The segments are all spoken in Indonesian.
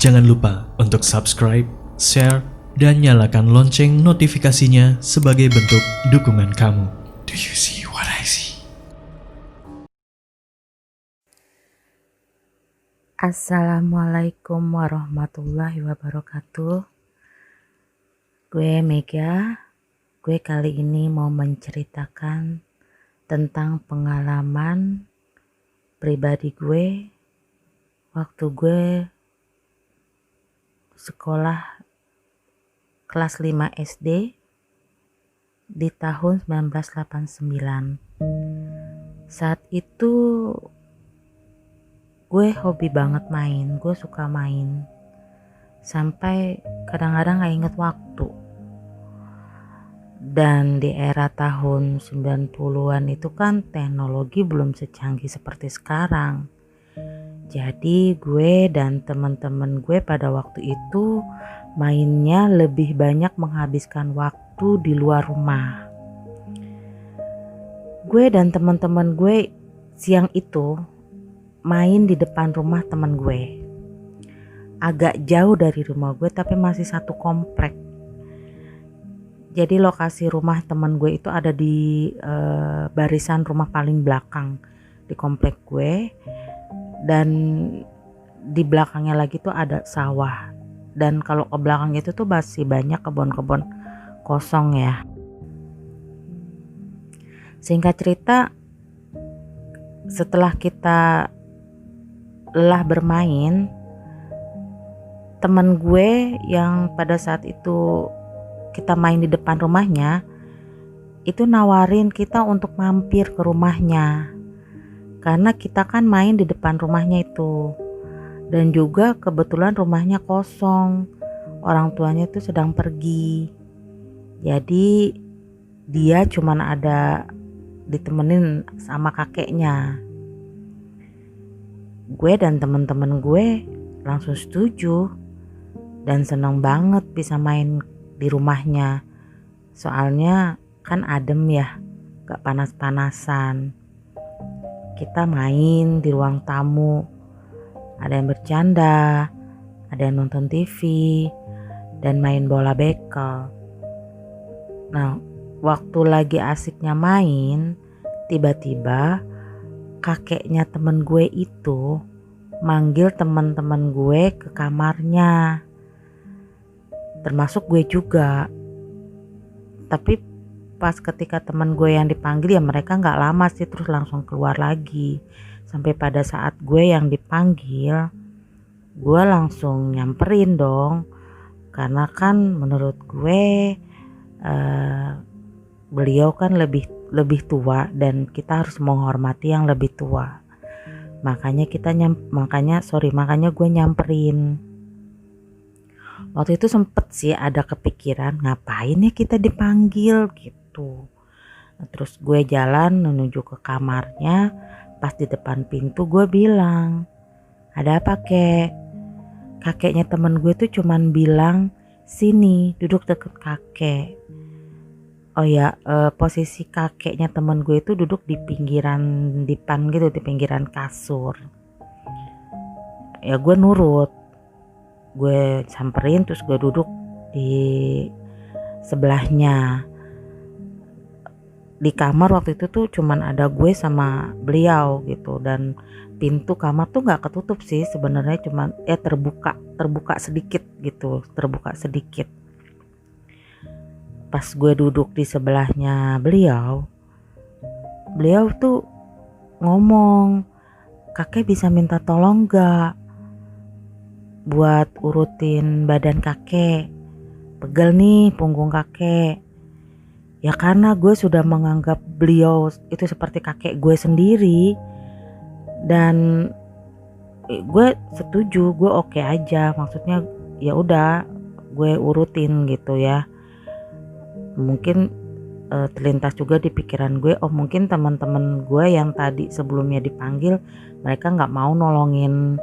Jangan lupa untuk subscribe, share, dan nyalakan lonceng notifikasinya sebagai bentuk dukungan kamu. Do you see what I see? Assalamualaikum warahmatullahi wabarakatuh. Gue Mega. Gue kali ini mau menceritakan tentang pengalaman pribadi gue waktu gue sekolah kelas 5 SD di tahun 1989. Saat itu gue hobi banget main, gue suka main. Sampai kadang-kadang gak inget waktu. Dan di era tahun 90-an itu kan teknologi belum secanggih seperti sekarang. Jadi gue dan teman-teman gue pada waktu itu mainnya lebih banyak menghabiskan waktu di luar rumah. Gue dan teman-teman gue siang itu main di depan rumah teman gue. Agak jauh dari rumah gue tapi masih satu komplek. Jadi lokasi rumah teman gue itu ada di barisan rumah paling belakang di komplek gue. Dan di belakangnya lagi tuh ada sawah. Dan kalau ke belakang itu tuh masih banyak kebun-kebun kosong ya. Singkat cerita, setelah kita lelah bermain, teman gue yang pada saat itu kita main di depan rumahnya itu nawarin kita untuk mampir ke rumahnya. Karena kita kan main di depan rumahnya itu. Dan juga kebetulan rumahnya kosong. Orang tuanya itu sedang pergi. Jadi dia cuman ada ditemenin sama kakeknya. Gue dan temen-temen gue langsung setuju. Dan senang banget bisa main di rumahnya. Soalnya kan adem ya. Gak panas-panasan. Kita main di ruang tamu, ada yang bercanda, ada yang nonton TV, dan main bola bekel. Nah, waktu lagi asiknya main, tiba-tiba kakeknya temen gue itu manggil teman-teman gue ke kamarnya, termasuk gue juga. Tapi pas ketika teman gue yang dipanggil ya mereka gak lama sih, terus langsung keluar lagi. Sampai pada saat gue yang dipanggil, gue langsung nyamperin dong. Karena kan menurut gue beliau kan lebih tua dan kita harus menghormati yang lebih tua. Makanya gue nyamperin. Waktu itu sempet sih ada kepikiran ngapain ya kita dipanggil gitu. Nah, terus gue jalan menuju ke kamarnya. Pas di depan pintu gue bilang, ada apa kek? Kakeknya temen gue tuh cuman bilang, sini duduk deket kakek. Oh ya, posisi kakeknya temen gue itu duduk di pinggiran dipan gitu, di pinggiran kasur. Ya gue nurut. Gue samperin terus gue duduk di sebelahnya. Di kamar waktu itu tuh cuman ada gue sama beliau gitu, dan pintu kamar tuh nggak ketutup sih sebenarnya, cuman terbuka sedikit gitu, terbuka sedikit. Pas gue duduk di sebelahnya beliau tuh ngomong, kakek bisa minta tolong gak buat urutin badan kakek, pegel nih punggung kakek. Ya karena gue sudah menganggap beliau itu seperti kakek gue sendiri. Dan gue setuju, gue oke aja. Maksudnya ya udah gue urutin gitu ya. Mungkin terlintas juga di pikiran gue, oh mungkin teman-teman gue yang tadi sebelumnya dipanggil mereka nggak mau nolongin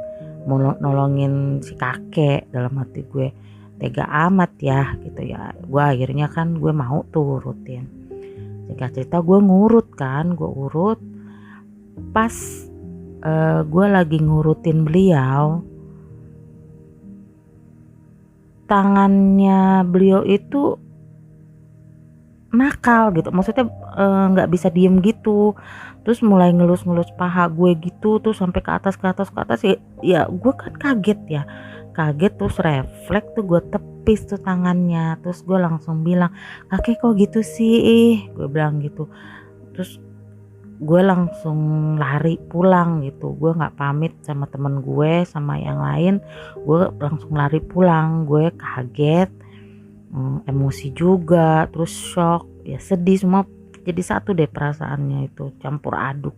si kakek. Dalam hati gue, tega amat ya gitu ya. Gue akhirnya kan gue mau tuh urutin. Singkat cerita gue ngurut kan, gue urut. Pas gue lagi ngurutin beliau, tangannya beliau itu nakal gitu, maksudnya nggak bisa diem gitu, terus mulai ngelus-ngelus paha gue gitu, terus sampai ke atas ya, ya gue kan kaget terus refleks tuh gue tepis tuh tangannya, terus gue langsung bilang, kakek kok gitu sih, gue bilang gitu. Terus gue langsung lari pulang gitu, gue nggak pamit sama temen gue sama yang lain, gue langsung lari pulang. Gue kaget, emosi juga, terus shock, ya sedih, semua jadi satu deh perasaannya itu, campur aduk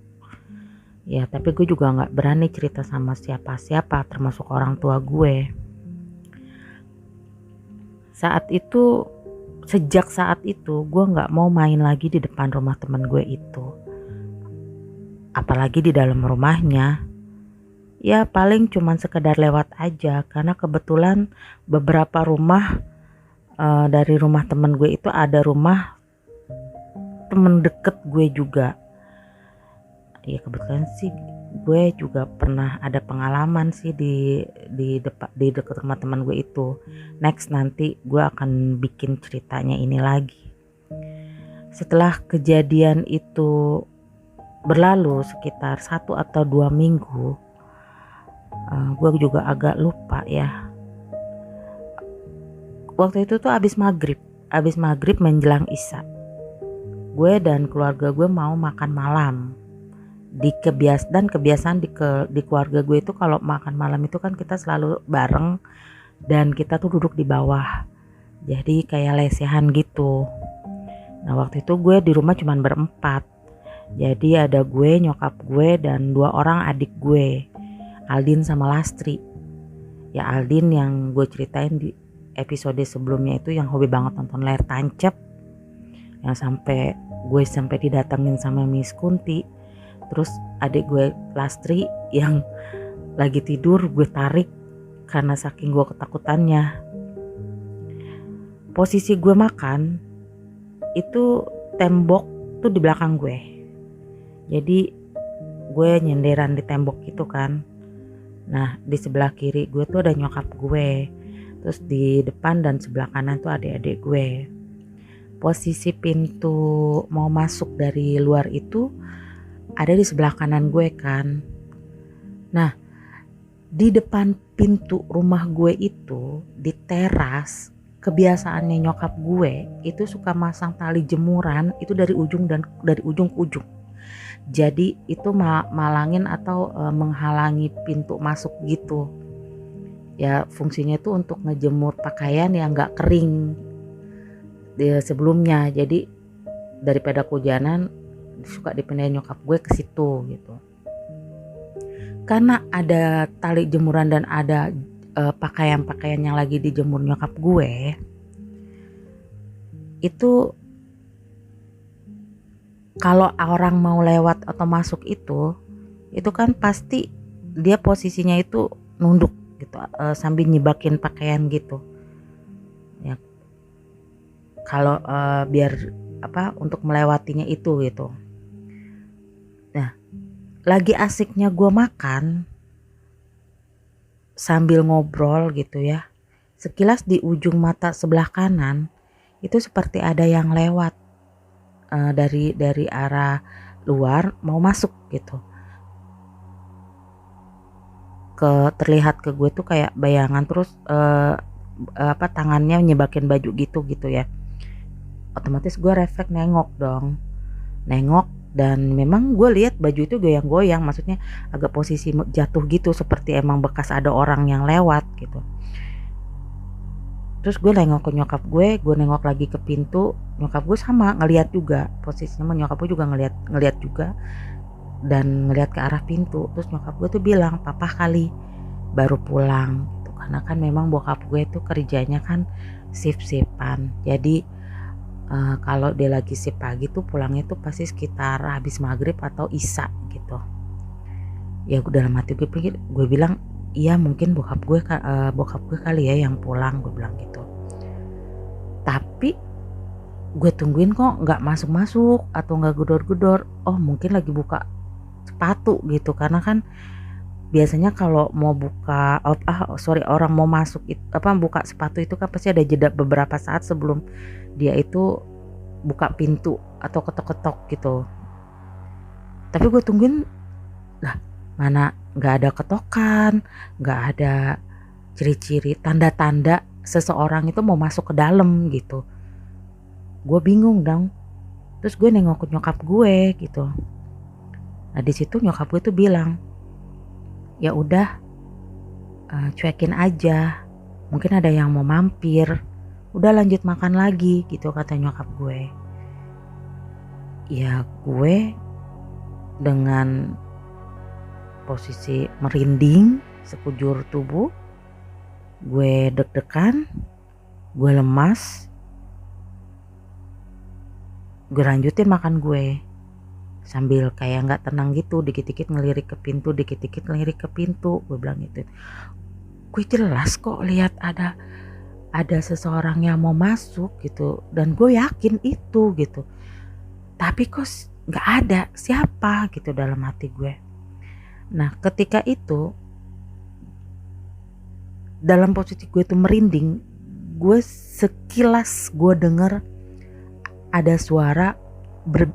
ya. Tapi gue juga nggak berani cerita sama siapa-siapa termasuk orang tua gue. Sejak saat itu gue nggak mau main lagi di depan rumah teman gue itu, apalagi di dalam rumahnya. Ya paling cuman sekedar lewat aja, karena kebetulan beberapa rumah dari rumah temen gue itu ada rumah temen deket gue juga. Ya kebetulan sih gue juga pernah ada pengalaman sih di deket rumah teman gue itu. Next nanti gue akan bikin ceritanya ini lagi. Setelah kejadian itu berlalu sekitar 1 atau 2 minggu, gue juga agak lupa ya. Waktu itu tuh abis maghrib menjelang isya, gue dan keluarga gue mau makan malam. Kebiasaan di keluarga gue itu kalau makan malam itu kan kita selalu bareng dan kita tuh duduk di bawah, jadi kayak lesehan gitu. Nah waktu itu gue di rumah cuman berempat, jadi ada gue, nyokap gue, dan 2 orang adik gue, Aldin sama Lastri. Ya Aldin yang gue ceritain di episode sebelumnya itu, yang hobi banget nonton layar tancap, yang sampai didatengin sama Miss Kunti. Terus adik gue Lastri yang lagi tidur gue tarik karena saking gue ketakutannya. Posisi gue makan itu tembok tuh di belakang gue, jadi gue nyenderan di tembok gitu kan. Nah di sebelah kiri gue tuh ada nyokap gue, terus di depan dan sebelah kanan tuh adik-adik gue. Posisi pintu mau masuk dari luar itu ada di sebelah kanan gue kan. Nah di depan pintu rumah gue itu, di teras, kebiasaannya nyokap gue itu suka masang tali jemuran itu dari ujung ke ujung. Jadi itu malangin atau menghalangi pintu masuk gitu. Ya fungsinya itu untuk ngejemur pakaian yang gak kering sebelumnya. Jadi daripada kehujanan suka dipindahin nyokap gue ke situ gitu. Karena ada tali jemuran dan ada pakaian-pakaian yang lagi dijemur nyokap gue, itu kalau orang mau lewat atau masuk itu kan pasti dia posisinya itu nunduk gitu, sambil nyebakin pakaian gitu ya, kalau biar untuk melewatinya itu gitu. Nah lagi asiknya gue makan sambil ngobrol gitu ya, sekilas di ujung mata sebelah kanan itu seperti ada yang lewat dari arah luar mau masuk gitu. Terlihat ke gue tuh kayak bayangan, terus tangannya nyebakin baju gitu ya. Otomatis gue refleks nengok dan memang gue lihat baju itu goyang-goyang, maksudnya agak posisi jatuh gitu, seperti emang bekas ada orang yang lewat gitu. Terus gue nengok ke nyokap gue nengok lagi ke pintu, nyokap gue sama ngelihat juga, posisinya nyokap gue juga ngelihat juga dan ngelihat ke arah pintu. Terus nyokap gue tuh bilang, papa kali baru pulang gitu. Karena kan memang bokap gue tuh kerjanya kan shift-shiftan, jadi kalau dia lagi shift pagi tuh pulangnya tuh pasti sekitar habis maghrib atau isya gitu. Ya dalam hati gue bilang iya mungkin bokap gue kali ya yang pulang, gue bilang gitu. Tapi gue tungguin kok nggak masuk atau nggak gedor-gedor. Oh mungkin lagi buka sepatu gitu, karena kan biasanya kalau mau orang mau masuk buka sepatu itu kan pasti ada jeda beberapa saat sebelum dia itu buka pintu atau ketok-ketok gitu. Tapi gue tungguin, lah mana nggak ada ketokan, nggak ada ciri-ciri tanda-tanda seseorang itu mau masuk ke dalam gitu. Gue bingung dong. Terus gue nengok ke nyokap gue gitu. Nah di situ nyokap gue tuh bilang, ya udah cuekin aja, mungkin ada yang mau mampir, udah lanjut makan lagi gitu kata nyokap gue. Ya gue dengan posisi merinding sekujur tubuh, gue deg-degan, gue lemas, gue lanjutin makan gue sambil kayak nggak tenang gitu, dikit-dikit ngelirik ke pintu, dikit-dikit ngelirik ke pintu. Gue bilang gitu, gue jelas kok lihat ada seseorang yang mau masuk gitu, dan gue yakin itu gitu, tapi kok nggak ada siapa gitu dalam hati gue. Nah ketika itu dalam posisi gue tuh merinding, gue sekilas gue denger ada suara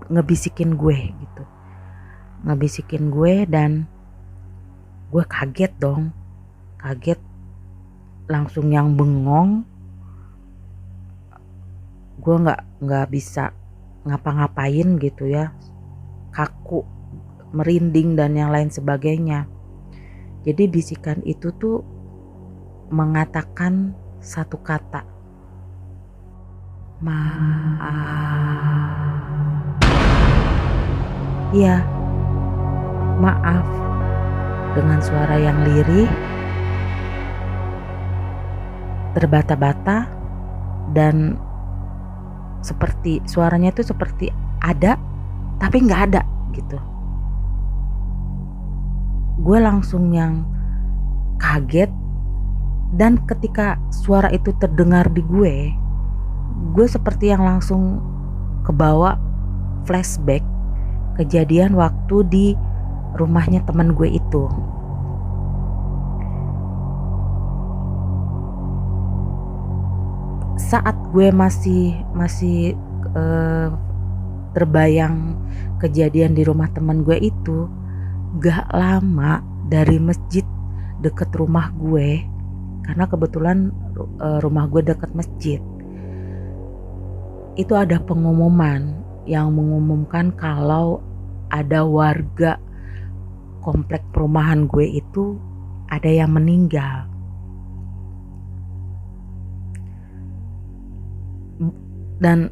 ngebisikin gue gitu, ngebisikin gue, dan gue kaget dong, kaget langsung yang bengong. Gue nggak bisa ngapa-ngapain gitu ya, kaku, merinding dan yang lain sebagainya. Jadi bisikan itu tuh mengatakan satu kata, maaf. Iya, maaf, dengan suara yang lirih, terbata-bata, dan seperti suaranya itu seperti ada tapi nggak ada gitu. Gue langsung yang kaget, dan ketika suara itu terdengar di gue seperti yang langsung kebawa flashback kejadian waktu di rumahnya teman gue itu. Saat gue masih terbayang kejadian di rumah teman gue itu, gak lama dari masjid deket rumah gue, karena kebetulan rumah gue deket masjid, itu ada pengumuman yang mengumumkan kalau ada warga komplek perumahan gue itu ada yang meninggal. Dan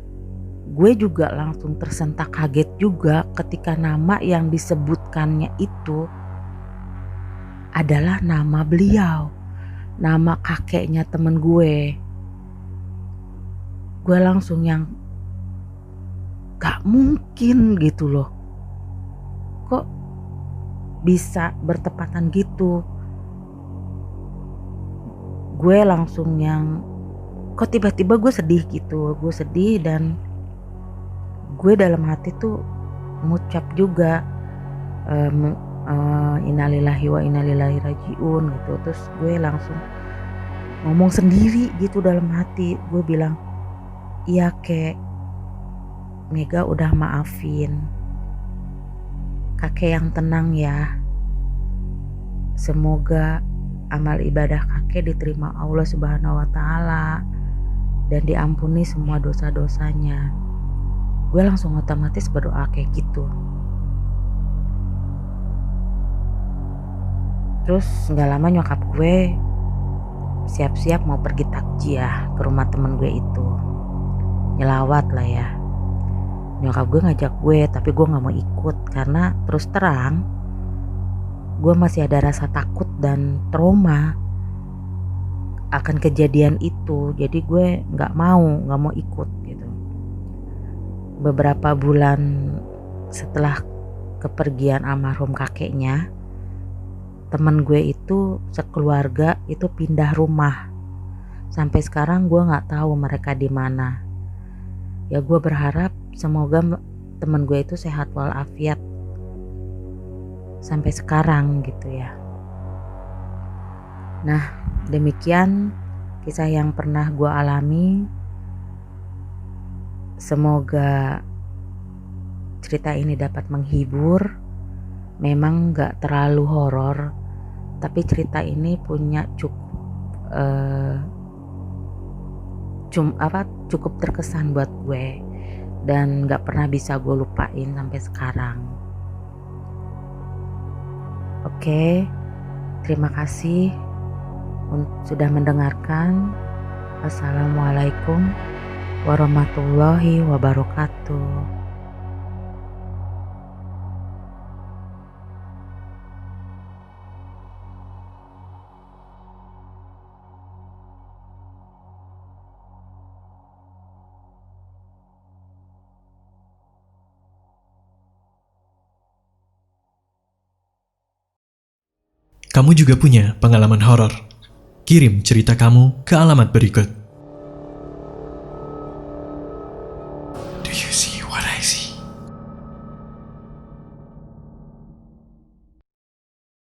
gue juga langsung tersentak kaget juga ketika nama yang disebutkannya itu adalah nama beliau, nama kakeknya temen gue. Gue langsung yang gak mungkin gitu loh, kok bisa bertepatan gitu. Gue langsung yang kok tiba-tiba gue sedih gitu, gue sedih, dan gue dalam hati tuh ngucap juga innalillahi wa inna ilaihi rajiun gitu. Terus gue langsung ngomong sendiri gitu dalam hati, gue bilang, iya kek, Mega udah maafin, kakek yang tenang ya, semoga amal ibadah kakek diterima Allah Subhanahu wa Ta'ala dan diampuni semua dosa-dosanya. Gue langsung otomatis berdoa kayak gitu. Terus gak lama nyokap gue siap-siap mau pergi takjiah ke rumah temen gue itu, nyelawat lah ya. Nyokap gue ngajak gue, tapi gue gak mau ikut karena terus terang gue masih ada rasa takut dan trauma akan kejadian itu. Jadi gue gak mau ikut gitu. Beberapa bulan setelah kepergian almarhum kakeknya, temen gue itu sekeluarga itu pindah rumah. Sampai sekarang gue gak tahu mereka di mana. Ya gue berharap semoga temen gue itu sehat walafiat sampai sekarang gitu ya. Nah, demikian kisah yang pernah gue alami. Semoga cerita ini dapat menghibur. Memang gak terlalu horor, tapi cerita ini punya cukup terkesan buat gue dan gak pernah bisa gue lupain sampai sekarang. Oke, terima kasih sudah mendengarkan. Assalamualaikum warahmatullahi wabarakatuh. Kamu juga punya pengalaman horor? Kirim cerita kamu ke alamat berikut.